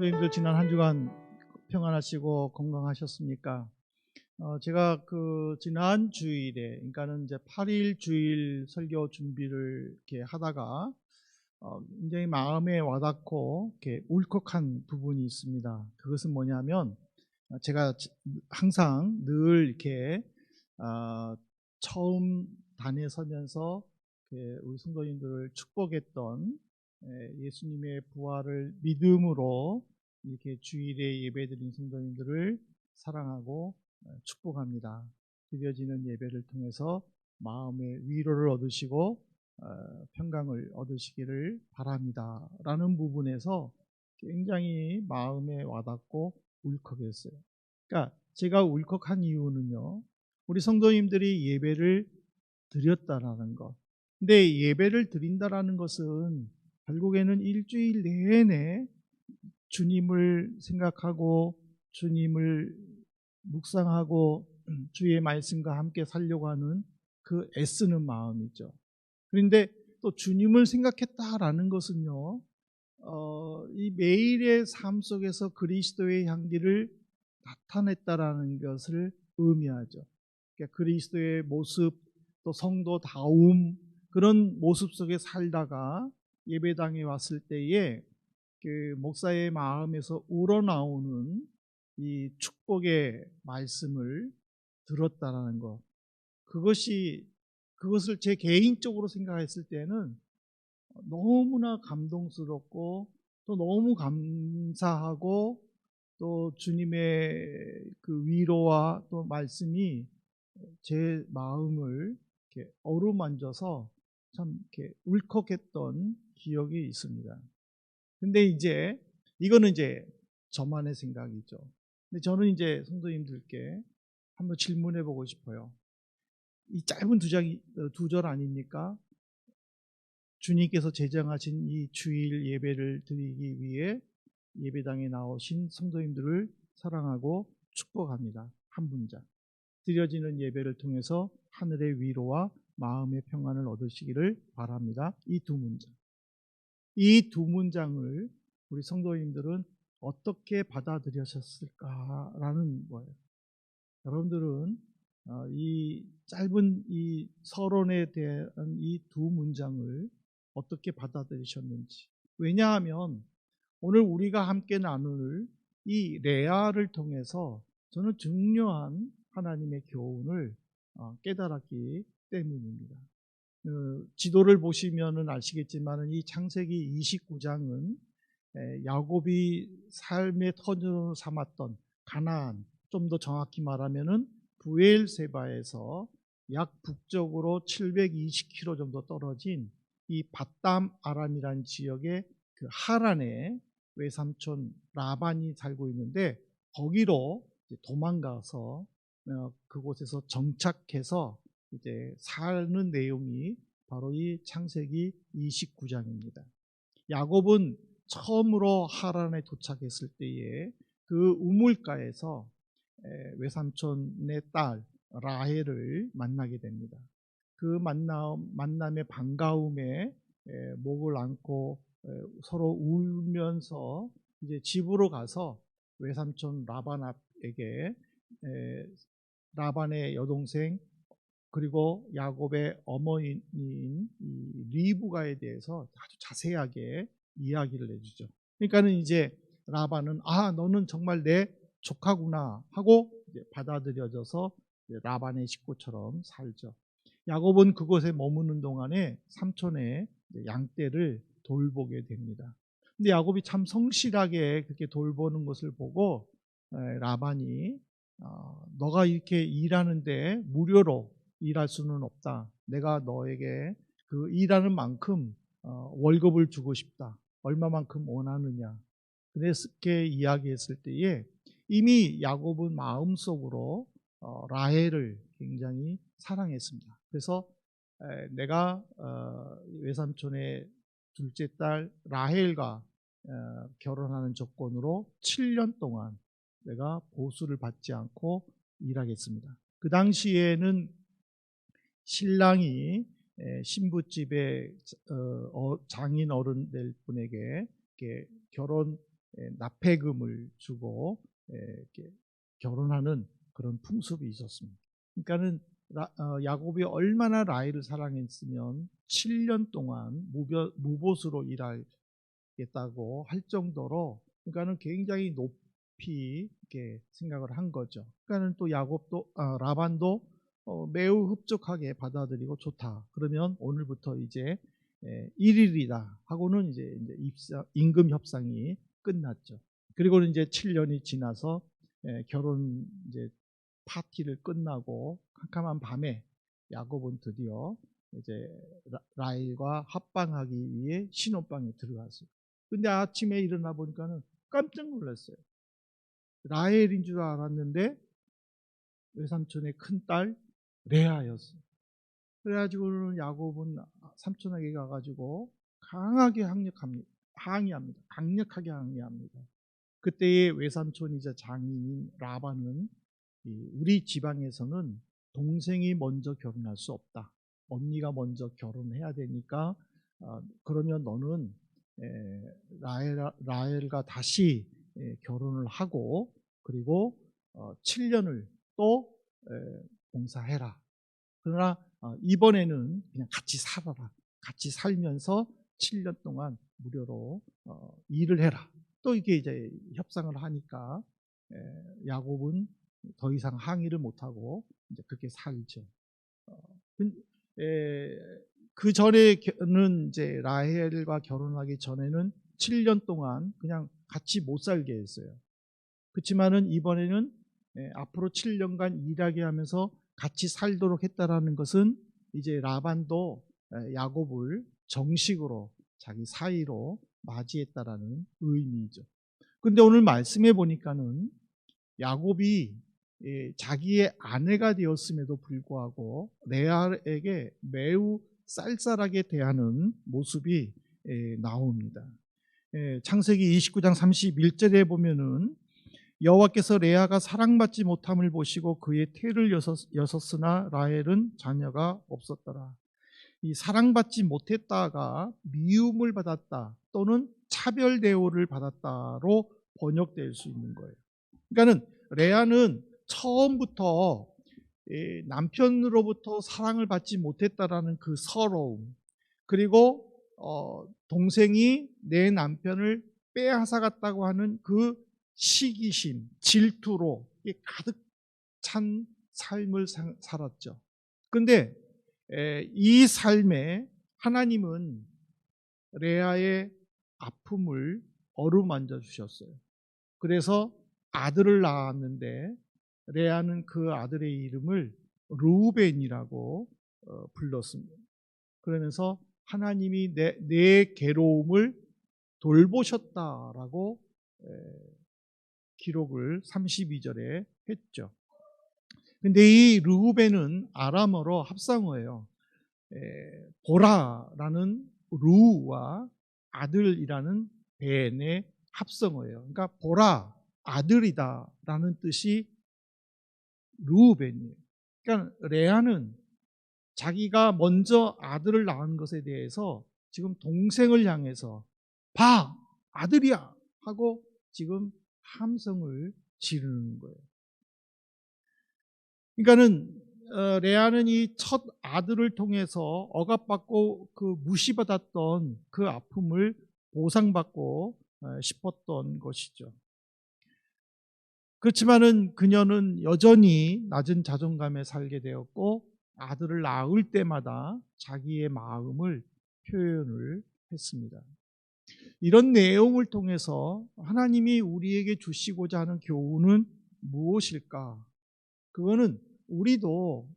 성도님들 지난 한 주간 평안하시고 건강하셨습니까? 제가 지난 주일에, 그러니까는 이제 8일 주일 설교 준비를 이렇게 하다가 굉장히 마음에 와닿고 이렇게 울컥한 부분이 있습니다. 그것은 뭐냐면 제가 항상 늘 이렇게 처음 단에 서면서 우리 성도님들을 축복했던 예수님의 부활을 믿음으로 이렇게 주일에 예배드린 성도님들을 사랑하고 축복합니다. 드려지는 예배를 통해서 마음의 위로를 얻으시고 평강을 얻으시기를 바랍니다 라는 부분에서 굉장히 마음에 와닿고 울컥했어요. 그러니까 제가 울컥한 이유는요, 우리 성도님들이 예배를 드렸다라는 것. 근데 예배를 드린다라는 것은 결국에는 일주일 내내 주님을 생각하고 주님을 묵상하고 주의 말씀과 함께 살려고 하는 그 애쓰는 마음이죠. 그런데 또 주님을 생각했다라는 것은요, 이 매일의 삶 속에서 그리스도의 향기를 나타냈다라는 것을 의미하죠. 그러니까 그리스도의 모습, 또 성도다움, 그런 모습 속에 살다가 예배당에 왔을 때에 그 목사의 마음에서 우러나오는 이 축복의 말씀을 들었다라는 것. 그것을 제 개인적으로 생각했을 때는 너무나 감동스럽고 또 너무 감사하고 또 주님의 그 위로와 또 말씀이 제 마음을 이렇게 어루만져서 참 이렇게 울컥했던 기억이 있습니다. 근데 이거는 저만의 생각이죠. 근데 저는 성도님들께 한번 질문해 보고 싶어요. 이 짧은 두 절 아닙니까? 주님께서 제정하신 이 주일 예배를 드리기 위해 예배당에 나오신 성도님들을 사랑하고 축복합니다. 한 문장. 드려지는 예배를 통해서 하늘의 위로와 마음의 평안을 얻으시기를 바랍니다. 이 두 문장. 이 두 문장을 우리 성도님들은 어떻게 받아들여셨을까라는 거예요. 여러분들은 이 짧은 이 서론에 대한 이 두 문장을 어떻게 받아들이셨는지. 왜냐하면 오늘 우리가 함께 나눌 이 레아를 통해서 저는 중요한 하나님의 교훈을 깨달았기 때문입니다. 지도를 보시면 아시겠지만 이 창세기 29장은 야곱이 삶의 터전으로 삼았던 가나안, 좀 더 정확히 말하면은 브엘세바에서 약 북쪽으로 720km 정도 떨어진 이 밧담 아람이라는 지역의 그 하란에 외삼촌 라반이 살고 있는데, 거기로 도망가서 그곳에서 정착해서 사는 내용이 바로 이 창세기 29장입니다. 야곱은 처음으로 하란에 도착했을 때에 그 우물가에서 외삼촌의 딸 라헬을 만나게 됩니다. 그 만남의 반가움에 목을 안고 서로 울면서 집으로 가서 외삼촌 라반에게 라반의 여동생 그리고 야곱의 어머니인 리브가에 대해서 아주 자세하게 이야기를 해주죠. 그러니까는 라반은 너는 정말 내 조카구나 하고 받아들여져서 라반의 식구처럼 살죠. 야곱은 그곳에 머무는 동안에 삼촌의 양떼를 돌보게 됩니다. 근데 야곱이 참 성실하게 그렇게 돌보는 것을 보고 라반이 너가 이렇게 일하는데 무료로 일할 수는 없다. 내가 너에게 그 일하는 만큼 월급을 주고 싶다. 얼마만큼 원하느냐. 그렇게 이야기했을 때에 이미 야곱은 마음속으로 라헬을 굉장히 사랑했습니다. 그래서 내가 외삼촌의 둘째 딸 라헬과 결혼하는 조건으로 7년 동안 내가 보수를 받지 않고 일하겠습니다. 그 당시에는 신랑이 신부집에 장인 어른 될 분에게 결혼 납폐금을 주고 이렇게 결혼하는 그런 풍습이 있었습니다. 그러니까는 야곱이 얼마나 라헬을 사랑했으면 7년 동안 무보수로 일하겠다고 할 정도로, 그러니까는 굉장히 높이 이렇게 생각을 한 거죠. 그러니까는 또 라반도 매우 흡족하게 받아들이고, 좋다, 그러면 오늘부터 이제 1일이다 하고는 이제 임금 협상이 끝났죠. 그리고는 이제 7년이 지나서 결혼 이제 파티를 끝나고 캄캄한 밤에 야곱은 드디어 이제 라헬과 합방하기 위해 신혼방에 들어갔어요. 근데 아침에 일어나 보니까는 깜짝 놀랐어요. 라헬인 줄 알았는데 외삼촌의 큰딸 레아였어요. 그래가지고는 야곱은 삼촌에게 가가지고 강하게 항의합니다. 강력하게 항의합니다. 그때의 외삼촌이자 장인인 라반은, 우리 지방에서는 동생이 먼저 결혼할 수 없다. 언니가 먼저 결혼해야 되니까 그러면 너는 라헬과 다시 결혼을 하고, 그리고 7년을 또 봉사해라. 그러나 이번에는 그냥 같이 살아라. 같이 살면서 7년 동안 무료로 일을 해라. 또 이게 이제 협상을 하니까 야곱은 더 이상 항의를 못하고 이제 그렇게 살죠. 그 전에는 이제 라헬과 결혼하기 전에는 7년 동안 그냥 같이 못 살게 했어요. 그렇지만은 이번에는 앞으로 7년간 일하게 하면서 같이 살도록 했다라는 것은 이제 라반도 야곱을 정식으로 자기 사이로 맞이했다라는 의미죠. 그런데 오늘 말씀해 보니까는 야곱이 자기의 아내가 되었음에도 불구하고 레아에게 매우 쌀쌀하게 대하는 모습이 나옵니다. 창세기 29장 31절에 보면은 여호와께서 레아가 사랑받지 못함을 보시고 그의 태를 여섰으나 라헬은 자녀가 없었더라. 이 사랑받지 못했다가 미움을 받았다 또는 차별 대우를 받았다로 번역될 수 있는 거예요. 그러니까는 레아는 처음부터 남편으로부터 사랑을 받지 못했다라는 그 서러움, 그리고 동생이 내 남편을 빼앗아갔다고 하는 그 시기심, 질투로 가득 찬 삶을 살았죠. 그런데 이 삶에 하나님은 레아의 아픔을 어루만져 주셨어요. 그래서 아들을 낳았는데 레아는 그 아들의 이름을 르우벤이라고 불렀습니다. 그러면서 하나님이 내 괴로움을 돌보셨다라고 기록을 32절에 했죠. 근데 이 르우벤은 아람어로 합성어예요. 보라라는 루와 아들이라는 벤의 합성어예요. 그러니까 보라, 아들이다 라는 뜻이 르우벤이에요. 그러니까 레아는 자기가 먼저 아들을 낳은 것에 대해서 지금 동생을 향해서 봐, 아들이야 하고 지금 함성을 지르는 거예요. 그러니까는 레아는 이 첫 아들을 통해서 억압받고 그 무시받았던 그 아픔을 보상받고 싶었던 것이죠. 그렇지만은 그녀는 여전히 낮은 자존감에 살게 되었고, 아들을 낳을 때마다 자기의 마음을 표현을 했습니다. 이런 내용을 통해서 하나님이 우리에게 주시고자 하는 교훈은 무엇일까? 그거는 우리도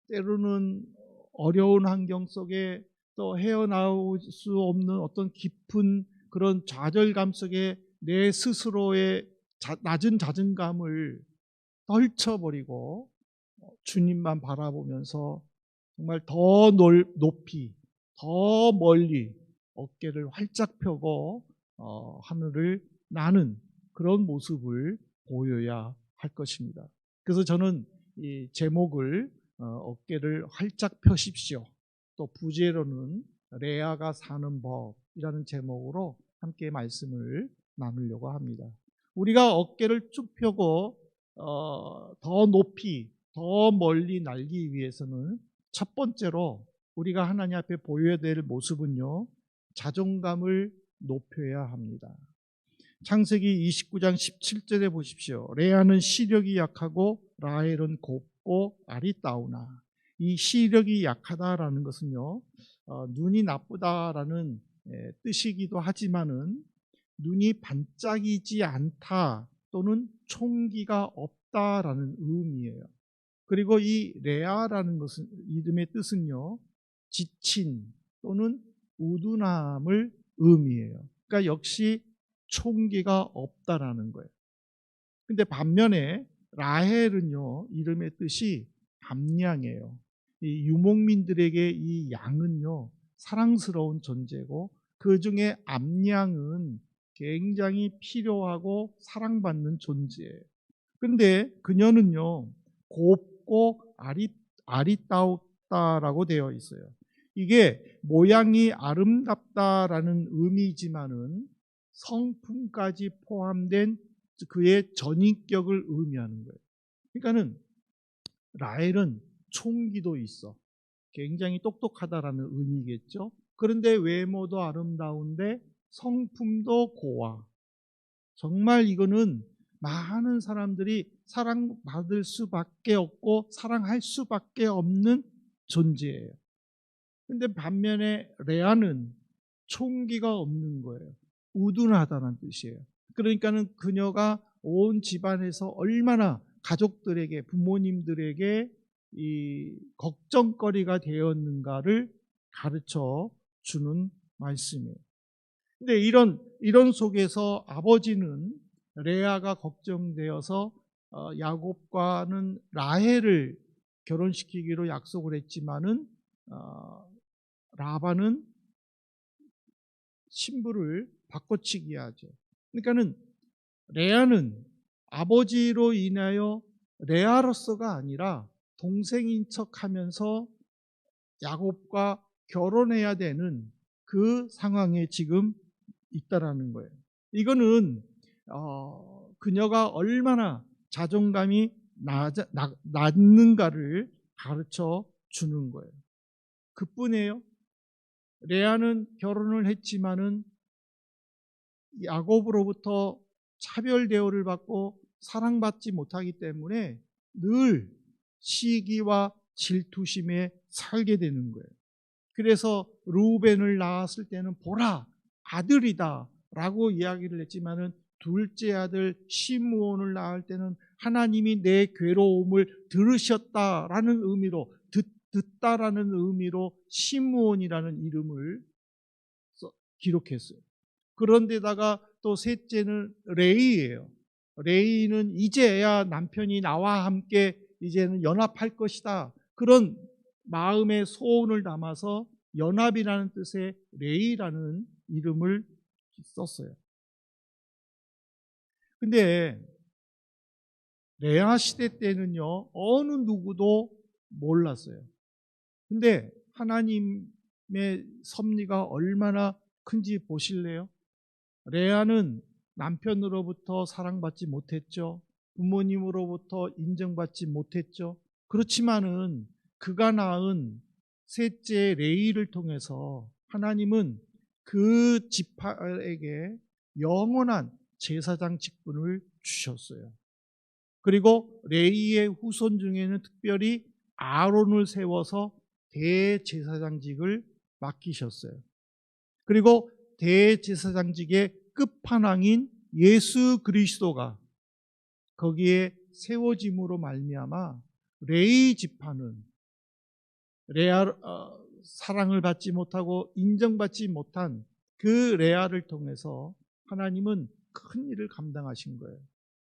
때로는 어려운 환경 속에 또 헤어나올 수 없는 어떤 깊은 그런 좌절감 속에 내 스스로의 낮은 자존감을 떨쳐버리고 주님만 바라보면서 정말 더 높이, 더 멀리 어깨를 활짝 펴고 하늘을 나는 그런 모습을 보여야 할 것입니다. 그래서 저는 이 제목을 어깨를 활짝 펴십시오, 또 부제로는 레아가 사는 법이라는 제목으로 함께 말씀을 나누려고 합니다. 우리가 어깨를 쭉 펴고 더 높이, 더 멀리 날기 위해서는 첫 번째로 우리가 하나님 앞에 보여야 될 모습은요, 자존감을 높여야 합니다. 창세기 29장 17절에 보십시오. 레아는 시력이 약하고 라헬은 곱고 아리따우나. 이 시력이 약하다라는 것은요, 눈이 나쁘다라는 뜻이기도 하지만은 눈이 반짝이지 않다 또는 총기가 없다라는 의미예요. 그리고 이 레아라는 것은 이름의 뜻은요, 지친 또는 우둔함을 의미해요. 그러니까 역시 총기가 없다라는 거예요. 근데 반면에 라헬은요, 이름의 뜻이 밤양이에요. 이 유목민들에게 이 양은요, 사랑스러운 존재고, 그 중에 암양은 굉장히 필요하고 사랑받는 존재예요. 그런데 그녀는요, 곱고 아리따웠다라고 되어 있어요. 이게 모양이 아름답다라는 의미지만은 성품까지 포함된 그의 전인격을 의미하는 거예요. 그러니까는 라헬은 총기도 있어. 굉장히 똑똑하다라는 의미겠죠. 그런데 외모도 아름다운데 성품도 고와. 정말 이거는 많은 사람들이 사랑받을 수밖에 없고 사랑할 수밖에 없는 존재예요. 근데 반면에 레아는 총기가 없는 거예요. 우둔하다는 뜻이에요. 그러니까는 그녀가 온 집안에서 얼마나 가족들에게, 부모님들에게 이 걱정거리가 되었는가를 가르쳐 주는 말씀이에요. 근데 이런 속에서 아버지는 레아가 걱정되어서 야곱과는 라헬을 결혼시키기로 약속을 했지만은 라반은 신부를 바꿔치기 하죠. 그러니까는 레아는 아버지로 인하여 레아로서가 아니라 동생인 척하면서 야곱과 결혼해야 되는 그 상황에 지금 있다라는 거예요. 이거는 그녀가 얼마나 자존감이 낮는가를 가르쳐 주는 거예요. 그뿐이에요. 레아는 결혼을 했지만은 야곱으로부터 차별 대우를 받고 사랑받지 못하기 때문에 늘 시기와 질투심에 살게 되는 거예요. 그래서 르우벤을 낳았을 때는 보라, 아들이다 라고 이야기를 했지만은 둘째 아들 시므온을 낳을 때는 하나님이 내 괴로움을 들으셨다라는 의미로, 듣다라는 의미로 시므온이라는 이름을 기록했어요. 그런데다가 또 셋째는 레이예요. 레이는 이제야 남편이 나와 함께 이제는 연합할 것이다. 그런 마음의 소원을 담아서 연합이라는 뜻의 레이라는 이름을 썼어요. 근데 레아 시대 때는요, 어느 누구도 몰랐어요. 근데 하나님의 섭리가 얼마나 큰지 보실래요? 레아는 남편으로부터 사랑받지 못했죠. 부모님으로부터 인정받지 못했죠. 그렇지만은 그가 낳은 셋째 레이를 통해서 하나님은 그 지파에게 영원한 제사장 직분을 주셨어요. 그리고 레이의 후손 중에는 특별히 아론을 세워서 대제사장직을 맡기셨어요. 그리고 대제사장직의 끝판왕인 예수 그리스도가 거기에 세워짐으로 말미암아 레위 지파는 사랑을 받지 못하고 인정받지 못한 그 레아를 통해서 하나님은 큰 일을 감당하신 거예요.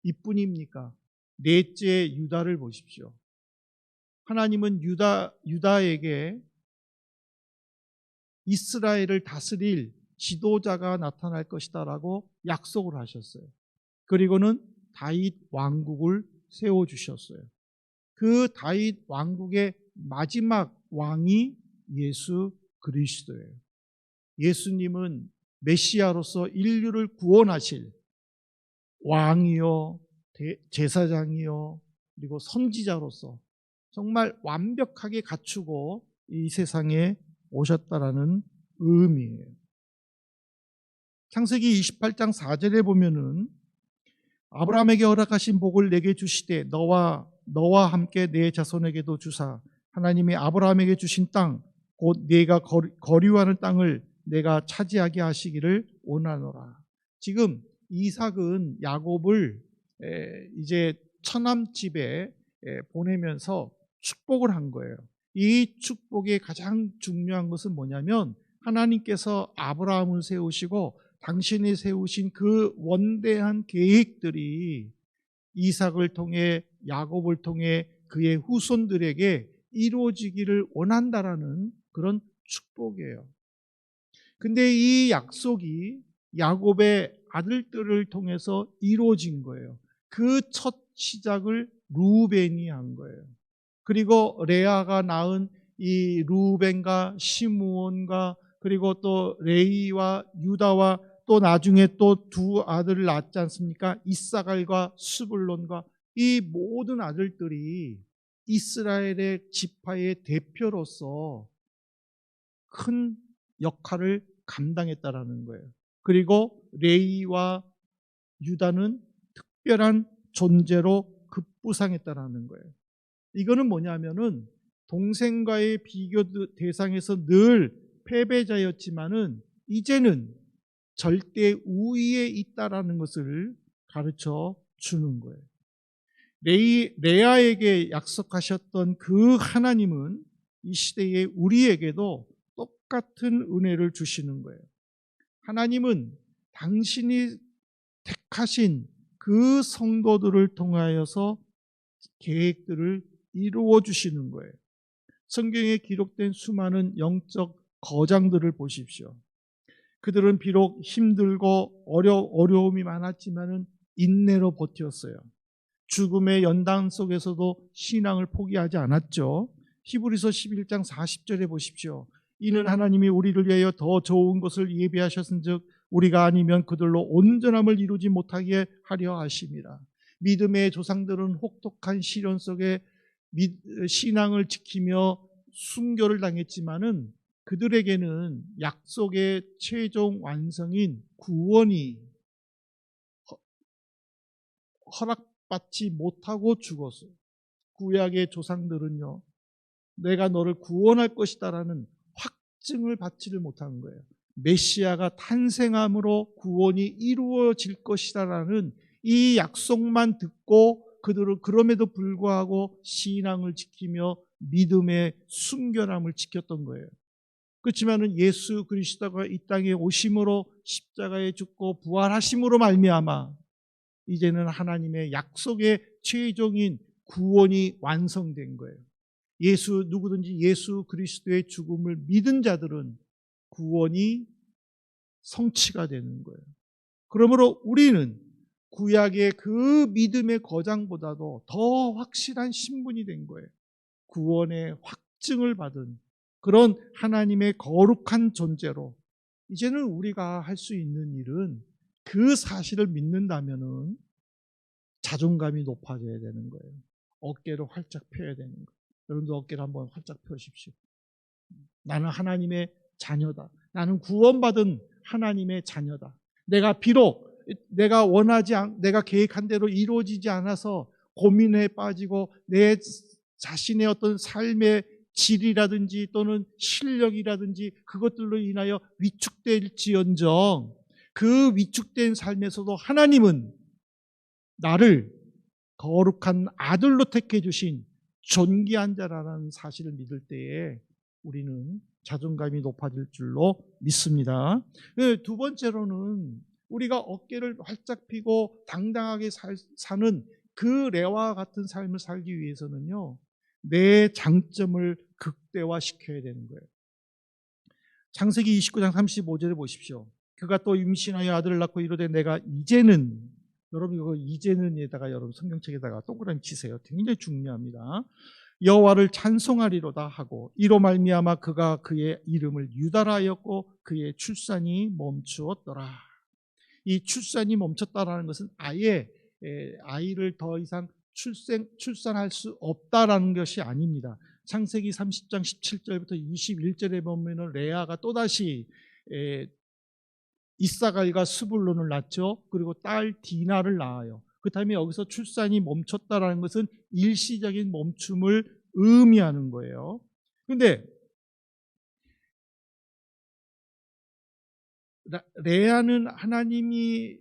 이뿐입니까? 넷째 유다를 보십시오. 하나님은 유다에게 이스라엘을 다스릴 지도자가 나타날 것이다라고 약속을 하셨어요. 그리고는 다윗 왕국을 세워주셨어요. 그 다윗 왕국의 마지막 왕이 예수 그리스도예요. 예수님은 메시아로서 인류를 구원하실 왕이요, 제사장이요, 그리고 선지자로서 정말 완벽하게 갖추고 이 세상에 오셨다라는 의미예요. 창세기 28장 4절에 보면은 아브라함에게 허락하신 복을 내게 주시되 너와 함께 내 자손에게도 주사 하나님이 아브라함에게 주신 땅 곧 네가 거류하는 땅을 내가 차지하게 하시기를 원하노라. 지금 이삭은 야곱을 이제 처남집에 보내면서 축복을 한 거예요. 이 축복의 가장 중요한 것은 뭐냐면 하나님께서 아브라함을 세우시고 당신이 세우신 그 원대한 계획들이 이삭을 통해 야곱을 통해 그의 후손들에게 이루어지기를 원한다라는 그런 축복이에요. 근데 이 약속이 야곱의 아들들을 통해서 이루어진 거예요. 그 첫 시작을 루벤이 한 거예요. 그리고 레아가 낳은 이 루벤과 시므온과 그리고 또 레이와 유다와 또 나중에 또 두 아들을 낳지 않습니까? 이사갈과 스불론과 이 모든 아들들이 이스라엘의 지파의 대표로서 큰 역할을 감당했다라는 거예요. 그리고 레이와 유다는 특별한 존재로 급부상했다라는 거예요. 이거는 뭐냐면은 동생과의 비교 대상에서 늘 패배자였지만은 이제는 절대 우위에 있다라는 것을 가르쳐 주는 거예요. 레아에게 약속하셨던 그 하나님은 이 시대에 우리에게도 똑같은 은혜를 주시는 거예요. 하나님은 당신이 택하신 그 성도들을 통하여서 계획들을 이루어 주시는 거예요. 성경에 기록된 수많은 영적 거장들을 보십시오. 그들은 비록 힘들고 어려움이 많았지만은 인내로 버텼어요. 죽음의 연단 속에서도 신앙을 포기하지 않았죠. 히브리서 11장 40절에 보십시오. 이는 하나님이 우리를 위하여 더 좋은 것을 예비하셨은즉 우리가 아니면 그들로 온전함을 이루지 못하게 하려 하심이라. 믿음의 조상들은 혹독한 시련 속에 신앙을 지키며 순교를 당했지만은 그들에게는 약속의 최종 완성인 구원이 허락받지 못하고 죽었어요. 구약의 조상들은요, 내가 너를 구원할 것이다라는 확증을 받지를 못한 거예요. 메시아가 탄생함으로 구원이 이루어질 것이다라는 이 약속만 듣고 그들은 그럼에도 불구하고 신앙을 지키며 믿음의 순결함을 지켰던 거예요. 그렇지만은 예수 그리스도가 이 땅에 오심으로 십자가에 죽고 부활하심으로 말미암아 이제는 하나님의 약속의 최종인 구원이 완성된 거예요. 누구든지 예수 그리스도의 죽음을 믿은 자들은 구원이 성취가 되는 거예요. 그러므로 우리는 구약의 그 믿음의 거장보다도 더 확실한 신분이 된 거예요. 구원의 확증을 받은 그런 하나님의 거룩한 존재로 이제는 우리가 할 수 있는 일은 그 사실을 믿는다면은 자존감이 높아져야 되는 거예요. 어깨를 활짝 펴야 되는 거예요. 여러분도 어깨를 한번 활짝 펴십시오. 나는 하나님의 자녀다. 나는 구원받은 하나님의 자녀다. 내가 비록 내가 내가 계획한 대로 이루어지지 않아서 고민에 빠지고 내 자신의 어떤 삶의 질이라든지 또는 실력이라든지 그것들로 인하여 위축될지언정 그 위축된 삶에서도 하나님은 나를 거룩한 아들로 택해 주신 존귀한 자라는 사실을 믿을 때에 우리는 자존감이 높아질 줄로 믿습니다. 두 번째로는 우리가 어깨를 활짝 펴고 당당하게 사는 그 레와 같은 삶을 살기 위해서는요, 내 장점을 극대화시켜야 되는 거예요. 창세기 29장 35절에 보십시오. 그가 또 임신하여 아들을 낳고 이르되 내가 이제는, 여러분 이거 이제는에다가 여러분 성경책에다가 동그라미 치세요. 굉장히 중요합니다. 여호와를 찬송하리로다 하고 이로 말미암아 그가 그의 이름을 유다라 하였고 그의 출산이 멈추었더라. 이 출산이 멈췄다라는 것은 아예 아이를 더 이상 출산할 수 없다라는 것이 아닙니다. 창세기 30장 17절부터 21절에 보면은 레아가 또다시 이사갈과 스불론을 낳죠. 그리고 딸 디나를 낳아요. 그다음에 여기서 출산이 멈췄다라는 것은 일시적인 멈춤을 의미하는 거예요. 그런데 레아는 하나님이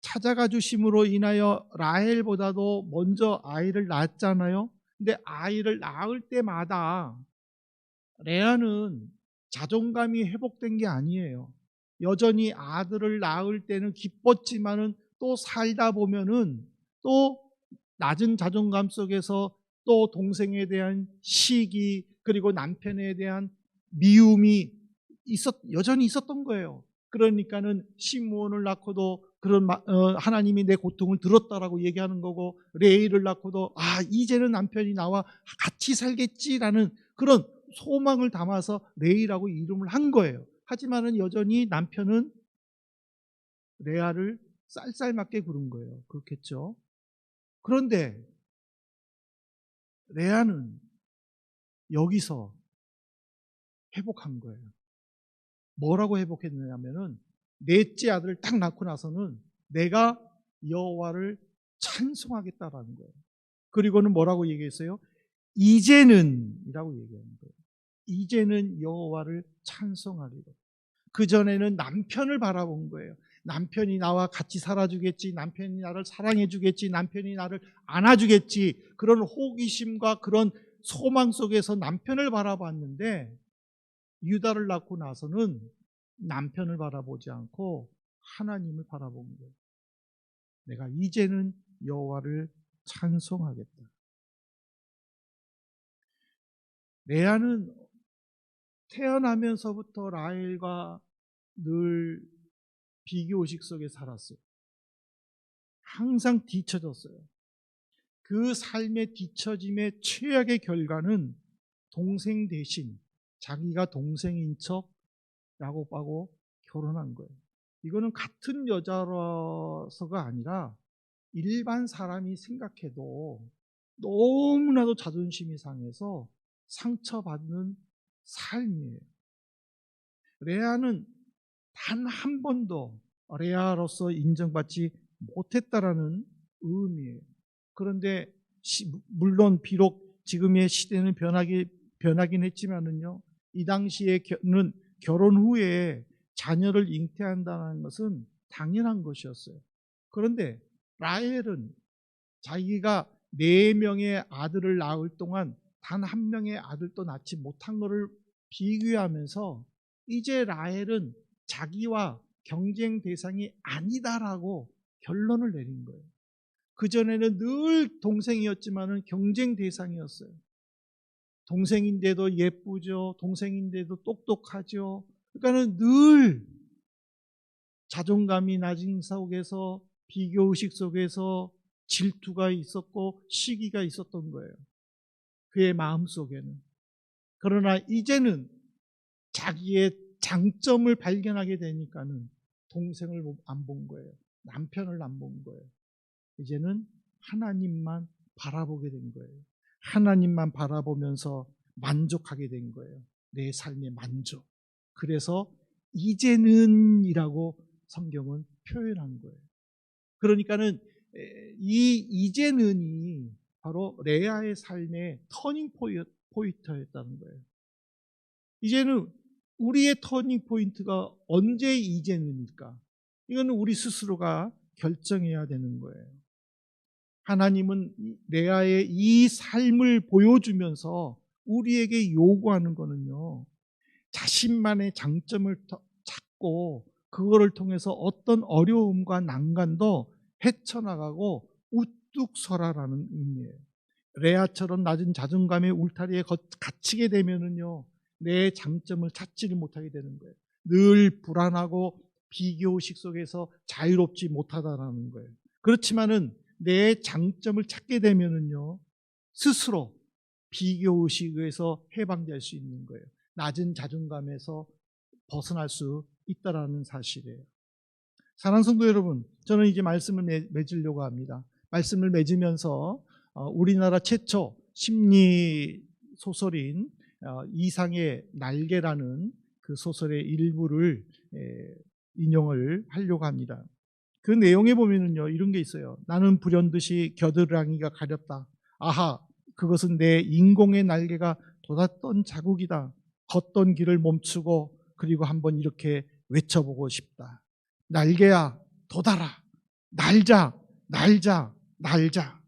찾아가 주심으로 인하여 라헬보다도 먼저 아이를 낳았잖아요. 근데 아이를 낳을 때마다 레아는 자존감이 회복된 게 아니에요. 여전히 아들을 낳을 때는 기뻤지만은 또 살다 보면은 또 낮은 자존감 속에서 또 동생에 대한 시기 그리고 남편에 대한 미움이 여전히 있었던 거예요. 그러니까는 시므온을 낳고도 그런 하나님이 내 고통을 들었다라고 얘기하는 거고, 레이를 낳고도 이제는 남편이 나와 같이 살겠지라는 그런 소망을 담아서 레이라고 이름을 한 거예요. 하지만은 여전히 남편은 레아를 쌀쌀맞게 구른 거예요. 그렇겠죠? 그런데 레아는 여기서 회복한 거예요. 뭐라고 회복했느냐면은 넷째 아들을 딱 낳고 나서는 내가 여호와를 찬송하겠다라는 거예요. 그리고는 뭐라고 얘기했어요? 이제는이라고 얘기하는 거예요. 이제는 여호와를 찬송하리라. 그전에는 남편을 바라본 거예요. 남편이 나와 같이 살아주겠지, 남편이 나를 사랑해주겠지, 남편이 나를 안아주겠지, 그런 호기심과 그런 소망 속에서 남편을 바라봤는데, 유다를 낳고 나서는 남편을 바라보지 않고 하나님을 바라본 거예요. 내가 이제는 여호와를 찬송하겠다. 레아는 태어나면서부터 라헬과 늘 비교의식 속에 살았어요. 항상 뒤처졌어요. 그 삶의 뒤처짐의 최악의 결과는 동생 대신 자기가 동생인 척 야곱하고 결혼한 거예요. 이거는 같은 여자라서가 아니라 일반 사람이 생각해도 너무나도 자존심이 상해서 상처받는 삶이에요. 레아는 단 한 번도 레아로서 인정받지 못했다라는 의미예요. 그런데 물론 비록 지금의 시대는 변하긴 했지만은요, 이 당시에는 결혼 후에 자녀를 잉태한다는 것은 당연한 것이었어요. 그런데 라헬은 자기가 4명의 아들을 낳을 동안 단 한 명의 아들도 낳지 못한 것을 비교하면서 이제 라헬은 자기와 경쟁 대상이 아니다라고 결론을 내린 거예요. 그전에는 늘 동생이었지만은 경쟁 대상이었어요. 동생인데도 예쁘죠. 동생인데도 똑똑하죠. 그러니까는 늘 자존감이 낮은 속에서 비교의식 속에서 질투가 있었고 시기가 있었던 거예요. 그의 마음속에는. 그러나 이제는 자기의 장점을 발견하게 되니까는 동생을 안 본 거예요. 남편을 안 본 거예요. 이제는 하나님만 바라보게 된 거예요. 하나님만 바라보면서 만족하게 된 거예요. 내 삶의 만족. 그래서 이제는이라고 성경은 표현한 거예요. 그러니까는 이 이제는이 바로 레아의 삶의 터닝 포인트였다는 거예요. 이제는 우리의 터닝 포인트가 언제 이제는일까? 이거는 우리 스스로가 결정해야 되는 거예요. 하나님은 레아의 이 삶을 보여주면서 우리에게 요구하는 거는요, 자신만의 장점을 찾고 그거를 통해서 어떤 어려움과 난간도 헤쳐나가고 우뚝 서라라는 의미예요. 레아처럼 낮은 자존감의 울타리에 갇히게 되면은요, 내 장점을 찾지를 못하게 되는 거예요. 늘 불안하고 비교의식 속에서 자유롭지 못하다라는 거예요. 그렇지만은 내 장점을 찾게 되면은요, 스스로 비교의식에서 해방될 수 있는 거예요. 낮은 자존감에서 벗어날 수 있다라는 사실이에요. 사랑하는 성도 여러분, 저는 이제 말씀을 맺으려고 합니다. 말씀을 맺으면서 우리나라 최초 심리 소설인 이상의 날개라는 그 소설의 일부를 인용을 하려고 합니다. 그 내용에 보면은요, 이런 게 있어요. 나는 불현듯이 겨드랑이가 가렵다. 아하, 그것은 내 인공의 날개가 돋았던 자국이다. 걷던 길을 멈추고 그리고 한번 이렇게 외쳐보고 싶다. 날개야, 돋아라. 날자, 날자, 날자.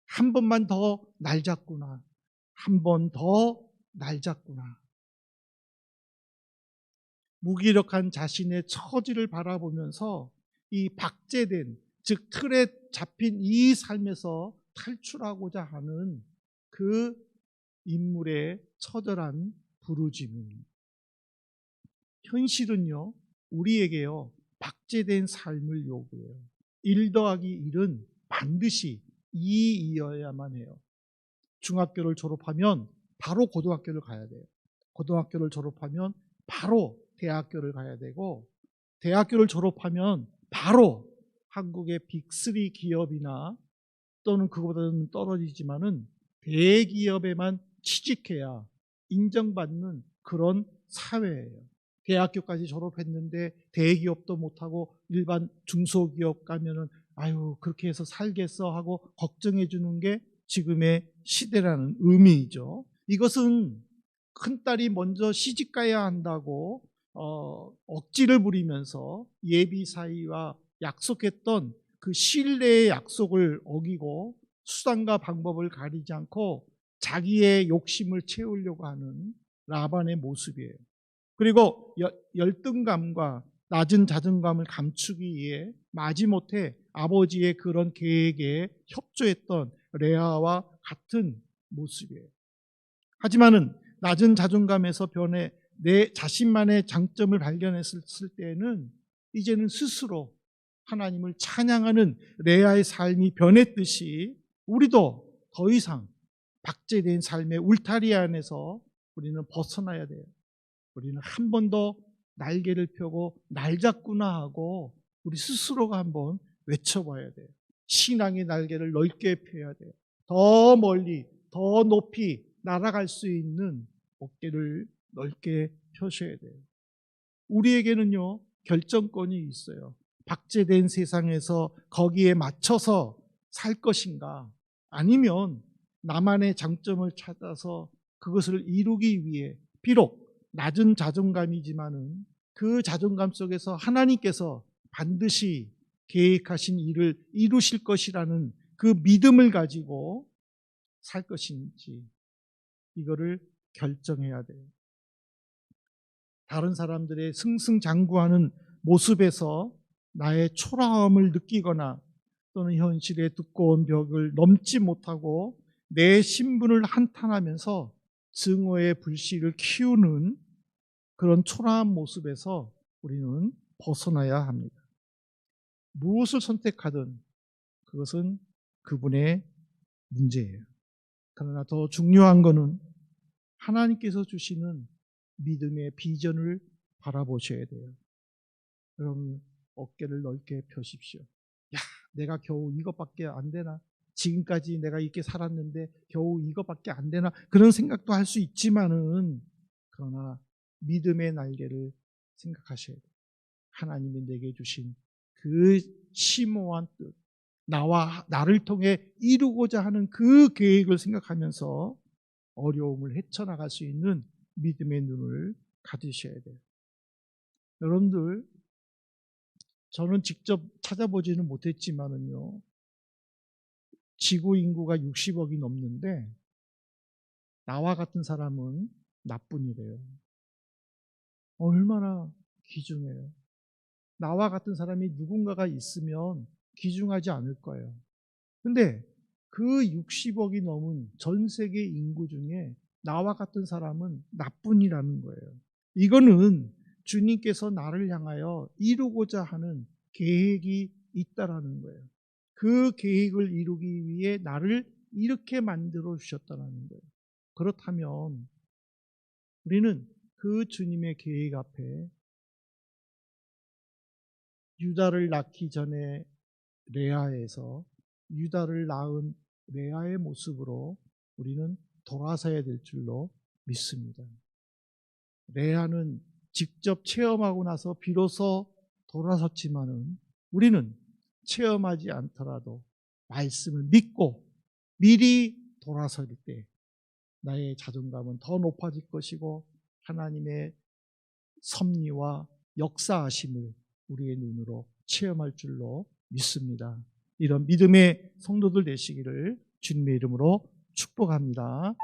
한 번만 더 날잡구나. 한 번 더 날잡구나. 무기력한 자신의 처지를 바라보면서 이 박제된, 즉 틀에 잡힌 이 삶에서 탈출하고자 하는 그 인물의 처절한 부르짖음. 현실은요, 우리에게요, 박제된 삶을 요구해요. 1 더하기 1은 반드시 2이어야만 해요. 중학교를 졸업하면 바로 고등학교를 가야 돼요. 고등학교를 졸업하면 바로 대학교를 가야 되고, 대학교를 졸업하면 바로 한국의 빅3 기업이나 또는 그거보다는 떨어지지만은 대기업에만 취직해야 인정받는 그런 사회예요. 대학교까지 졸업했는데 대기업도 못하고 일반 중소기업 가면은 아유 그렇게 해서 살겠어 하고 걱정해 주는 게 지금의 시대라는 의미이죠. 이것은 큰딸이 먼저 시집 가야 한다고 억지를 부리면서 예비 사위와 약속했던 그 신뢰의 약속을 어기고 수단과 방법을 가리지 않고 자기의 욕심을 채우려고 하는 라반의 모습이에요. 그리고 열등감과 낮은 자존감을 감추기 위해 마지못해 아버지의 그런 계획에 협조했던 레아와 같은 모습이에요. 하지만은 낮은 자존감에서 변해 내 자신만의 장점을 발견했을 때에는 이제는 스스로 하나님을 찬양하는 레아의 삶이 변했듯이 우리도 더 이상 박제된 삶의 울타리 안에서 우리는 벗어나야 돼요. 우리는 한 번 더 날개를 펴고 날잡구나 하고 우리 스스로가 한번 외쳐봐야 돼요. 신앙의 날개를 넓게 펴야 돼요. 더 멀리, 더 높이 날아갈 수 있는 어깨를 넓게 펴셔야 돼요. 우리에게는요, 결정권이 있어요. 박제된 세상에서 거기에 맞춰서 살 것인가, 아니면 나만의 장점을 찾아서 그것을 이루기 위해 비록 낮은 자존감이지만은 그 자존감 속에서 하나님께서 반드시 계획하신 일을 이루실 것이라는 그 믿음을 가지고 살 것인지 이거를 결정해야 돼요. 다른 사람들의 승승장구하는 모습에서 나의 초라함을 느끼거나 또는 현실의 두꺼운 벽을 넘지 못하고 내 신분을 한탄하면서 증오의 불씨를 키우는 그런 초라한 모습에서 우리는 벗어나야 합니다. 무엇을 선택하든 그것은 그분의 문제예요. 그러나 더 중요한 것은 하나님께서 주시는 믿음의 비전을 바라보셔야 돼요. 여러분 어깨를 넓게 펴십시오. 야, 내가 겨우 이것밖에 안 되나? 지금까지 내가 이렇게 살았는데 겨우 이것밖에 안 되나? 그런 생각도 할 수 있지만은 그러나 믿음의 날개를 생각하셔야 돼요. 하나님이 내게 주신 그 심오한 뜻, 나를 통해 이루고자 하는 그 계획을 생각하면서 어려움을 헤쳐나갈 수 있는 믿음의 눈을 가지셔야 돼요. 여러분들, 저는 직접 찾아보지는 못했지만은요, 지구 인구가 60억이 넘는데 나와 같은 사람은 나뿐이래요. 얼마나 귀중해요. 나와 같은 사람이 누군가가 있으면 귀중하지 않을 거예요. 근데 그 60억이 넘은 전 세계 인구 중에 나와 같은 사람은 나뿐이라는 거예요. 이거는 주님께서 나를 향하여 이루고자 하는 계획이 있다라는 거예요. 그 계획을 이루기 위해 나를 이렇게 만들어 주셨다는 거예요. 그렇다면 우리는 그 주님의 계획 앞에 유다를 낳기 전에 레아에서 유다를 낳은 레아의 모습으로 우리는 돌아서야 될 줄로 믿습니다. 레아는 직접 체험하고 나서 비로소 돌아섰지만은 우리는 체험하지 않더라도 말씀을 믿고 미리 돌아설 때 나의 자존감은 더 높아질 것이고 하나님의 섭리와 역사하심을 우리의 눈으로 체험할 줄로 믿습니다. 이런 믿음의 성도들 되시기를 주님의 이름으로 축복합니다.